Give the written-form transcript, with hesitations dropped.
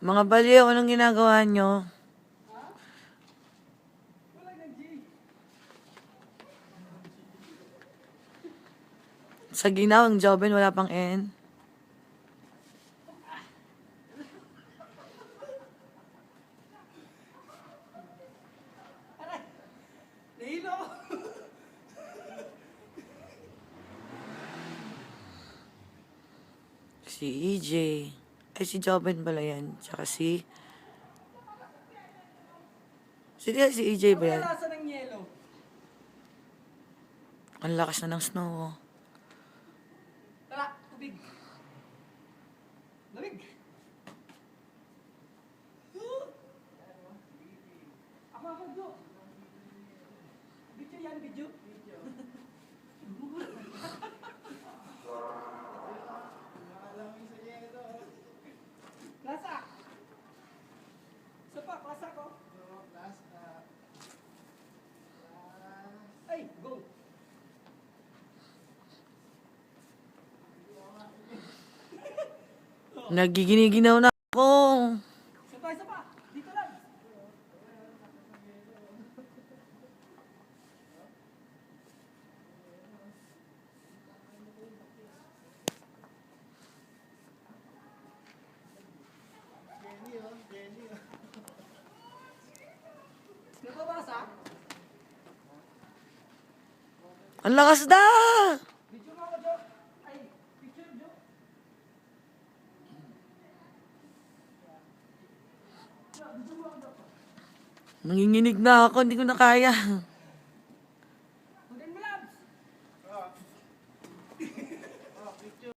Mga baliw, anong ginagawa nyo? Sa ginawang Joben, wala pang N. Nahilo! Si EJ. Ay, si Joben pala yan. Tsaka si... Si EJ ba yan? Ano lasa ng yelo? Ang lakas na ng snow, oh. Tara, tubig. Lamig. Ako, Jo. Video yan, video. Lasa. Isa pa, lasa ko. Ay, go. Nagiginiginaw na ako. Isa pa, isa pa. Dito lang. Nababasa? Ang lakas na! Video mo ako, Jo. Ay, picture, Jo. Nanginginig na ako, hindi ko na kaya.